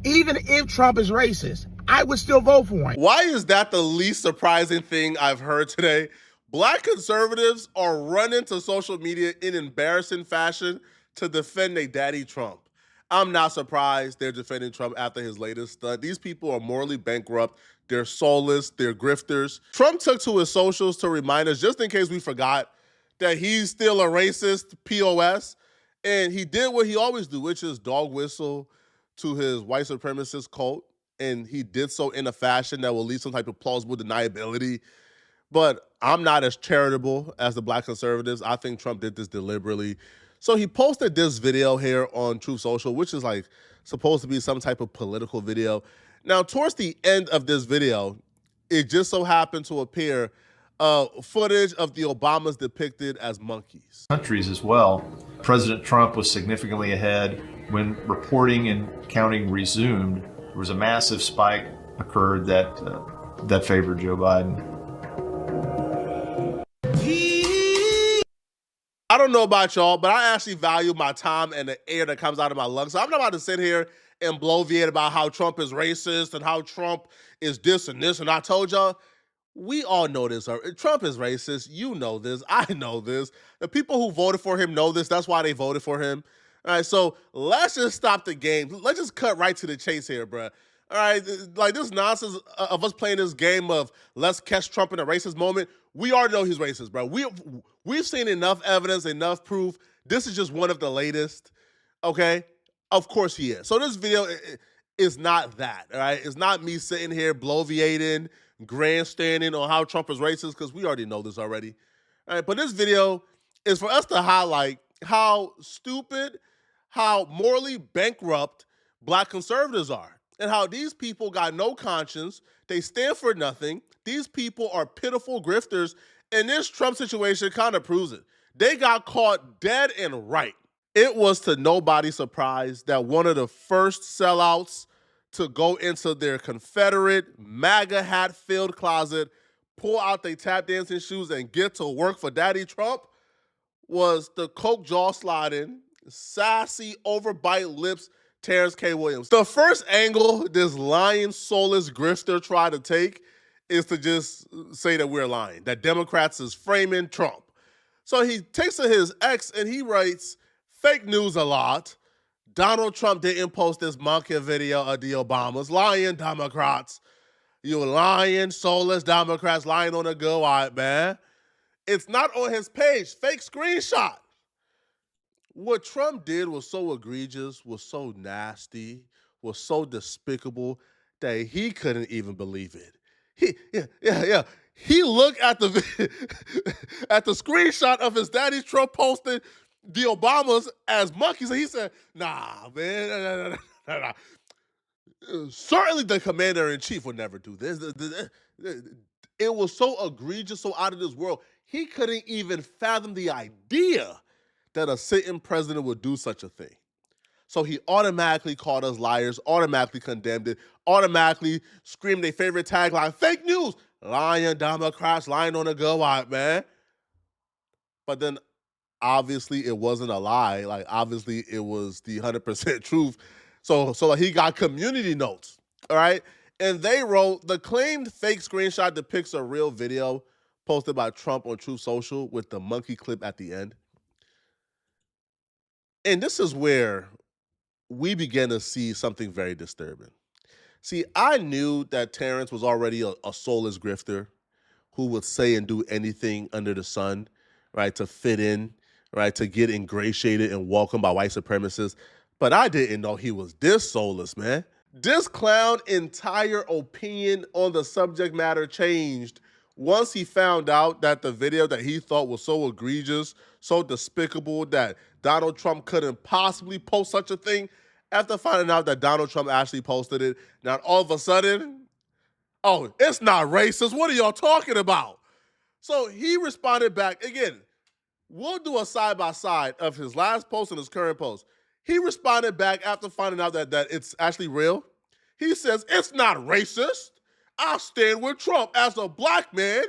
Even if Trump is racist, I would still vote for him. Why is that the least surprising thing I've heard today? Black conservatives are running to social media in embarrassing fashion to defend their daddy Trump. I'm not surprised they're defending Trump after his latest stunt. These people are morally bankrupt. They're soulless. They're grifters. Trump took to his socials to remind us, just in case we forgot, that he's still a racist POS. And he did what he always do, which is dog whistle to his white supremacist cult. And he did so in a fashion that will leave some type of plausible deniability. But I'm not as charitable as the black conservatives. I think Trump did this deliberately. So he posted this video here on Truth Social, which is like supposed to be some type of political video. Now, towards the end of this video, it just so happened to appear footage of the Obamas depicted as monkeys. Countries as well. President Trump was significantly ahead when reporting and counting resumed. There was a massive spike occurred that favored Joe Biden. I don't know about y'all, but I actually value my time and the air that comes out of my lungs. So I'm not about to sit here and bloviate about how Trump is racist and how Trump is this and this. And I told y'all, we all know this. Trump is racist. You know this. I know this. The people who voted for him know this. That's why they voted for him. All right, so let's just stop the game. Let's just cut right to the chase here, bro. All right, like this nonsense of us playing this game of let's catch Trump in a racist moment. We already know he's racist, bro. We've seen enough evidence, enough proof. This is just one of the latest, okay? Of course he is. So this video is not that, all right? It's not me sitting here bloviating, grandstanding on how Trump is racist, because we already know this already. All right, but this video is for us to highlight how stupid, how morally bankrupt black conservatives are, and how these people got no conscience. They stand for nothing. These people are pitiful grifters, and this Trump situation kind of proves it. They got caught dead and right. It was to nobody's surprise that one of the first sellouts to go into their Confederate MAGA hat-filled closet, pull out their tap dancing shoes, and get to work for Daddy Trump was the coke jaw sliding, sassy, overbite lips Terrence K. Williams. The first angle this lying, soulless grifter tried to take is to just say that we're lying, that Democrats is framing Trump. So he takes to his ex and he writes fake news a lot. Donald Trump didn't post this monkey video of the Obamas. Lying Democrats. You lying, soulless Democrats lying on the go out, man. It's not on his page. Fake screenshot. What Trump did was so egregious, was so nasty, was so despicable that he couldn't even believe it. He looked at the at the screenshot of his daddy Trump posting the Obamas as monkeys, and he said, "Nah, man, nah. Certainly the commander-in-chief would never do this." It was so egregious, so out of this world. He couldn't even fathom the idea that a sitting president would do such a thing. So he automatically called us liars, automatically condemned it, automatically screamed their favorite tagline, fake news, lying Democrats, lying on the go out, man. But then obviously it wasn't a lie. Like obviously it was the 100% truth. So he got community notes, all right? And they wrote, the claimed fake screenshot depicts a real video posted by Trump on Truth Social with the monkey clip at the end. And this is where we began to see something very disturbing. See, I knew that Terrence was already a soulless grifter who would say and do anything under the sun, right, to fit in, right, to get ingratiated and welcomed by white supremacists. But I didn't know he was this soulless, man. This clown's entire opinion on the subject matter changed once he found out that the video that he thought was so egregious, so despicable that Donald Trump couldn't possibly post such a thing, after finding out that Donald Trump actually posted it, now all of a sudden, oh, it's not racist. What are y'all talking about? So he responded back. Again, we'll do a side-by-side of his last post and his current post. He responded back after finding out that it's actually real. He says, it's not racist. I stand with Trump. As a black man,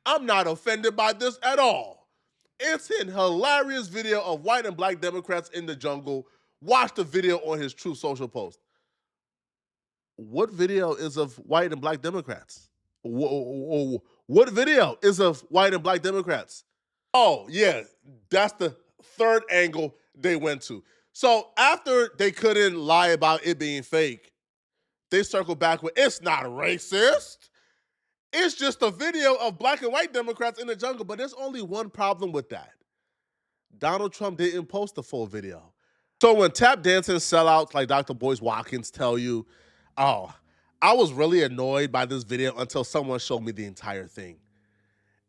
I'm not offended by this at all. It's an hilarious video of white and black Democrats in the jungle. Watch the video on his Truth Social post. what video is of white and black Democrats? What video is of white and black Democrats? Oh, yeah, that's the third angle they went to. So after they couldn't lie about it being fake, they circled back with, it's not racist. It's just a video of black and white Democrats in the jungle. But there's only one problem with that. Donald Trump didn't post the full video. So when tap dancing sellouts like Dr. Boyce Watkins tell you, oh, I was really annoyed by this video until someone showed me the entire thing.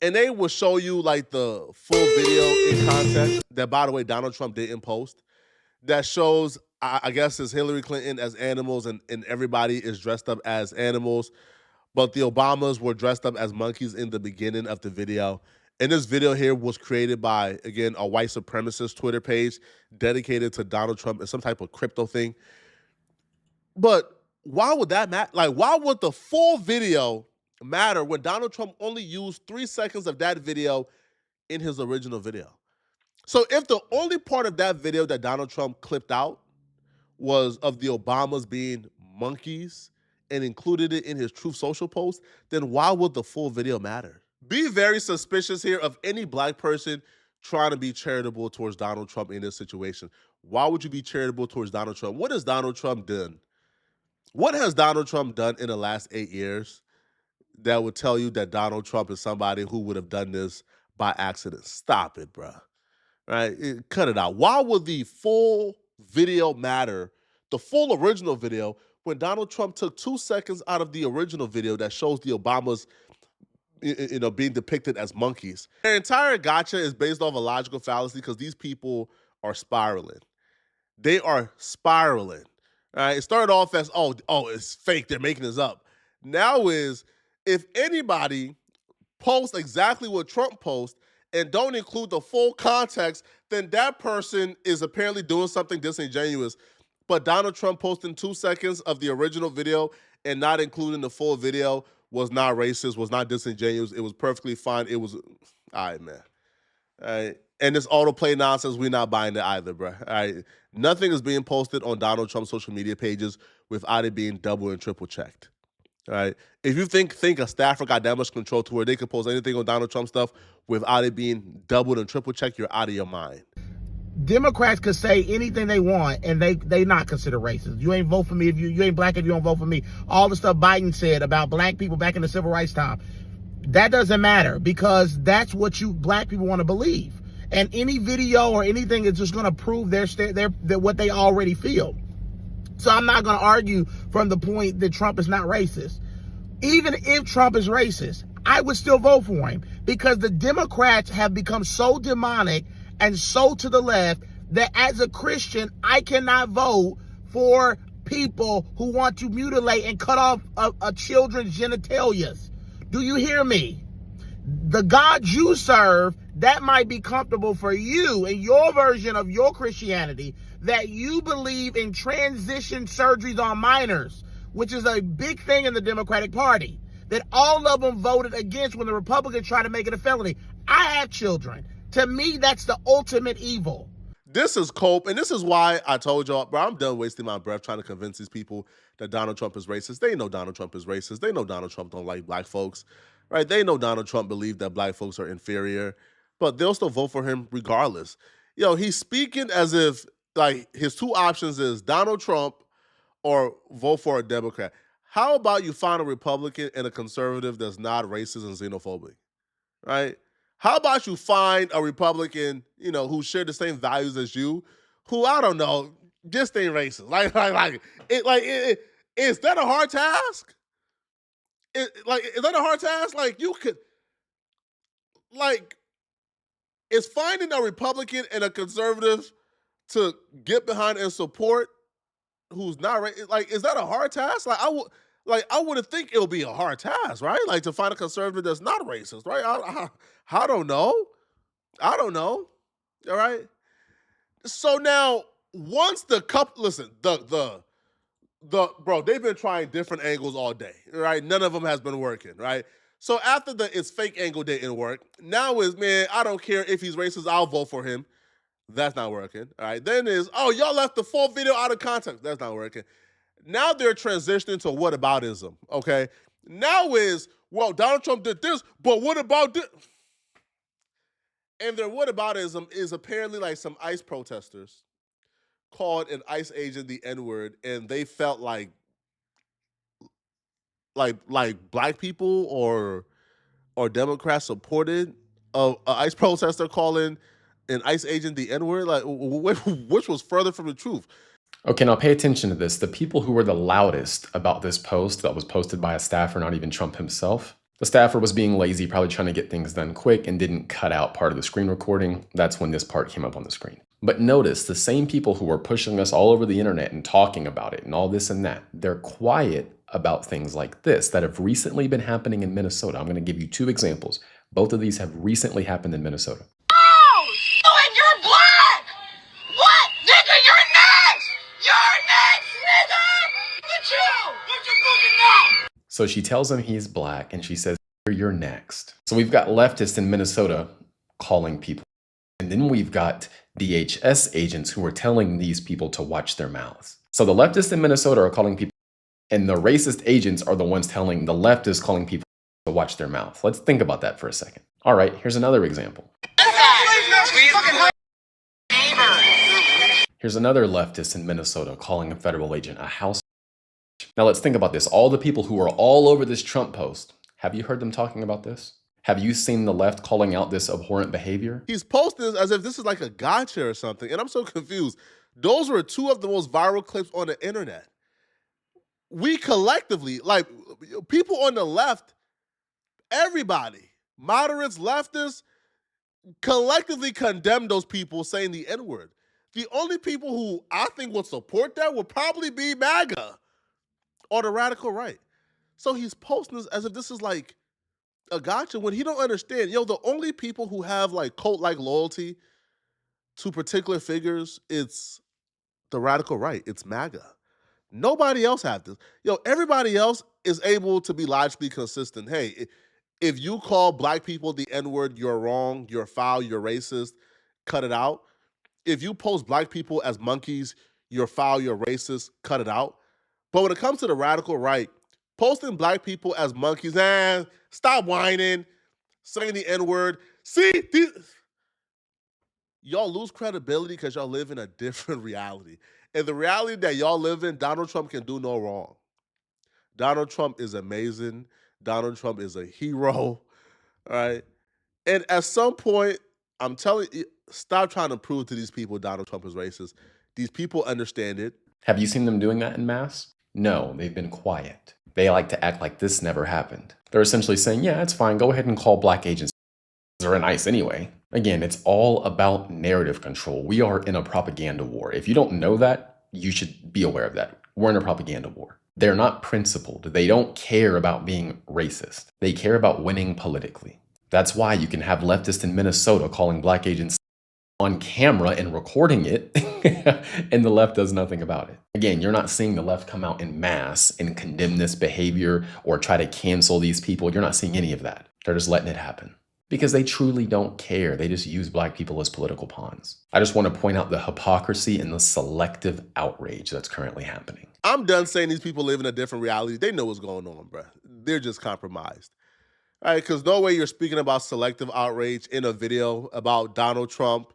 And they will show you like the full video in context that, by the way, Donald Trump didn't post, that shows, I guess, it's Hillary Clinton as animals and everybody is dressed up as animals. But the Obamas were dressed up as monkeys in the beginning of the video. And this video here was created by, again, a white supremacist Twitter page dedicated to Donald Trump and some type of crypto thing. But why would that matter? Like, why would the full video matter when Donald Trump only used 3 seconds of that video in his original video? So if the only part of that video that Donald Trump clipped out was of the Obamas being monkeys and included it in his Truth Social post, then why would the full video matter? Be very suspicious here of any black person trying to be charitable towards Donald Trump in this situation. Why would you be charitable towards Donald Trump? What has Donald Trump done? What has Donald Trump done in the last 8 years that would tell you that Donald Trump is somebody who would have done this by accident? Stop it, bro. Right? Cut it out. Why would the full video matter, the full original video, when Donald Trump took 2 seconds out of the original video that shows the Obamas being depicted as monkeys? Their entire gotcha is based off a logical fallacy because these people are spiraling. They are spiraling. Right? It started off as, oh, it's fake, they're making this up. Now is, if anybody posts exactly what Trump posts and don't include the full context, then that person is apparently doing something disingenuous. But Donald Trump posting 2 seconds of the original video and not including the full video was not racist, was not disingenuous. It was perfectly fine. It was, all right, man. All right. And this autoplay nonsense, we're not buying it either, bro. All right. Nothing is being posted on Donald Trump's social media pages without it being double and triple checked. All right. If you think a staffer got that much control to where they could post anything on Donald Trump stuff without it being doubled and triple checked, you're out of your mind. Democrats could say anything they want and they not consider racist. You ain't vote for me if you ain't black if you don't vote for me. All the stuff Biden said about black people back in the civil rights time, that doesn't matter because that's what you black people want to believe. And any video or anything is just going to prove their what they already feel. So I'm not going to argue from the point that Trump is not racist. Even if Trump is racist, I would still vote for him because the Democrats have become so demonic and so to the left that as a Christian, I cannot vote for people who want to mutilate and cut off a children's genitalias. Do you hear me? The God you serve, that might be comfortable for you and your version of your Christianity, that you believe in transition surgeries on minors, which is a big thing in the Democratic Party, that all of them voted against when the Republicans tried to make it a felony. I have children. To me, that's the ultimate evil. This is cope, and this is why I told y'all, bro, I'm done wasting my breath trying to convince these people that Donald Trump is racist. They know Donald Trump is racist. They know Donald Trump don't like black folks, right? They know Donald Trump believes that black folks are inferior, but they'll still vote for him regardless. He's speaking as if, like, his two options is Donald Trump or vote for a Democrat. How about you find a Republican and a conservative that's not racist and xenophobic, right? How about you find a Republican, who share the same values as you, who, I don't know, just ain't racist. Is that a hard task? Is that a hard task? Is finding a Republican and a conservative to get behind and support who's not racist, is that a hard task? I wouldn't think it'll be a hard task, right? To find a conservative that's not racist, right? I don't know. All right. So now, once the couple, listen, bro, they've been trying different angles all day, right? None of them has been working, right? So after the it's fake angle didn't work, now is, man, I don't care if he's racist, I'll vote for him. That's not working. All right. Then is, y'all left the full video out of context. That's not working. Now they're transitioning to whataboutism, okay? Now is, well, Donald Trump did this, but what about this? And their whataboutism is apparently like some ICE protesters called an ICE agent the N-word, and they felt like black people or Democrats supported a ICE protester calling an ICE agent the N-word, like which was further from the truth. Okay, now pay attention to this. The people who were the loudest about this post that was posted by a staffer, not even Trump himself. The staffer was being lazy, probably trying to get things done quick and didn't cut out part of the screen recording. That's when this part came up on the screen. But notice the same people who were pushing us all over the internet and talking about it and all this and that, they're quiet about things like this that have recently been happening in Minnesota. I'm going to give you 2 examples. Both of these have recently happened in Minnesota. Oh, and you're black! What? Nigga, you're next! You're next, nigga! Look at you! What's your fucking mouth? So she tells him he's black and she says, you're next. So we've got leftists in Minnesota calling people. And then we've got DHS agents who are telling these people to watch their mouths. So the leftists in Minnesota are calling people, and the racist agents are the ones telling the leftists calling people to watch their mouth. Let's think about that for a second. All right, here's another example. Here's another leftist in Minnesota calling a federal agent a house. Now let's think about this. All the people who are all over this Trump post, have you heard them talking about this? Have you seen the left calling out this abhorrent behavior? He's posting this as if this is like a gotcha or something, and I'm so confused. Those were 2 of the most viral clips on the internet. We collectively, like people on the left, everybody, moderates, leftists, collectively condemn those people saying the N-word. The only people who I think would support that would probably be MAGA or the radical right. So he's posting this as if this is like a gotcha when he don't understand. The only people who have like cult-like loyalty to particular figures, it's the radical right. It's MAGA. Nobody else has this. Everybody else is able to be logically consistent. Hey, if you call black people the N-word, you're wrong, you're foul, you're racist, cut it out. If you post black people as monkeys, you're foul, you're racist, cut it out. But when it comes to the radical right, posting black people as monkeys, stop whining, saying the N-word. See, y'all lose credibility because y'all live in a different reality. And the reality that y'all live in, Donald Trump can do no wrong. Donald Trump is amazing. Donald Trump is a hero, all right? And at some point, I'm telling you, stop trying to prove to these people Donald Trump is racist. These people understand it. Have you seen them doing that en masse? No, they've been quiet. They like to act like this never happened. They're essentially saying, yeah, it's fine. Go ahead and call black agents. They're nice anyway. Again, it's all about narrative control. We are in a propaganda war. If you don't know that, you should be aware of that. We're in a propaganda war. They're not principled. They don't care about being racist. They care about winning politically. That's why you can have leftists in Minnesota calling black agents on camera and recording it, and the left does nothing about it. Again, you're not seeing the left come out in mass and condemn this behavior or try to cancel these people. You're not seeing any of that. They're just letting it happen because they truly don't care. They just use black people as political pawns. I just want to point out the hypocrisy and the selective outrage that's currently happening. I'm done saying these people live in a different reality. They know what's going on, bro. They're just compromised. All right, because no way you're speaking about selective outrage in a video about Donald Trump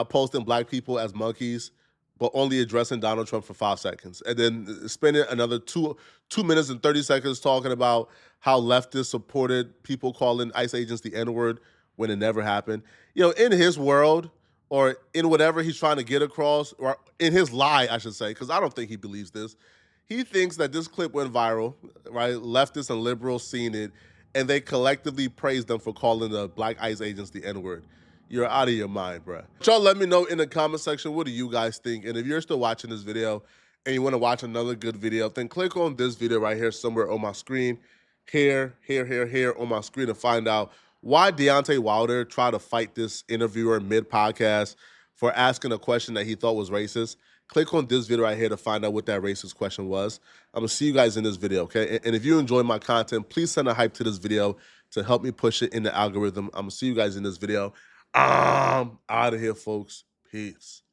posting black people as monkeys, but only addressing Donald Trump for 5 seconds. And then spending another 2 minutes and 30 seconds talking about how leftists supported people calling ICE agents the N-word when it never happened. In his world, or in whatever he's trying to get across, or in his lie, I should say, because I don't think he believes this. He thinks that this clip went viral, right? Leftists and liberals seen it, and they collectively praised them for calling the black ICE agents the N-word. You're out of your mind, bro. Y'all let me know in the comment section, what do you guys think? And if you're still watching this video and you want to watch another good video, then click on this video right here somewhere on my screen. Here on my screen to find out why Deontay Wilder tried to fight this interviewer mid-podcast for asking a question that he thought was racist. Click on this video right here to find out what that racist question was. I'm going to see you guys in this video, okay? And if you enjoy my content, please send a hype to this video to help me push it in the algorithm. I'm going to see you guys in this video. I'm out of here, folks. Peace.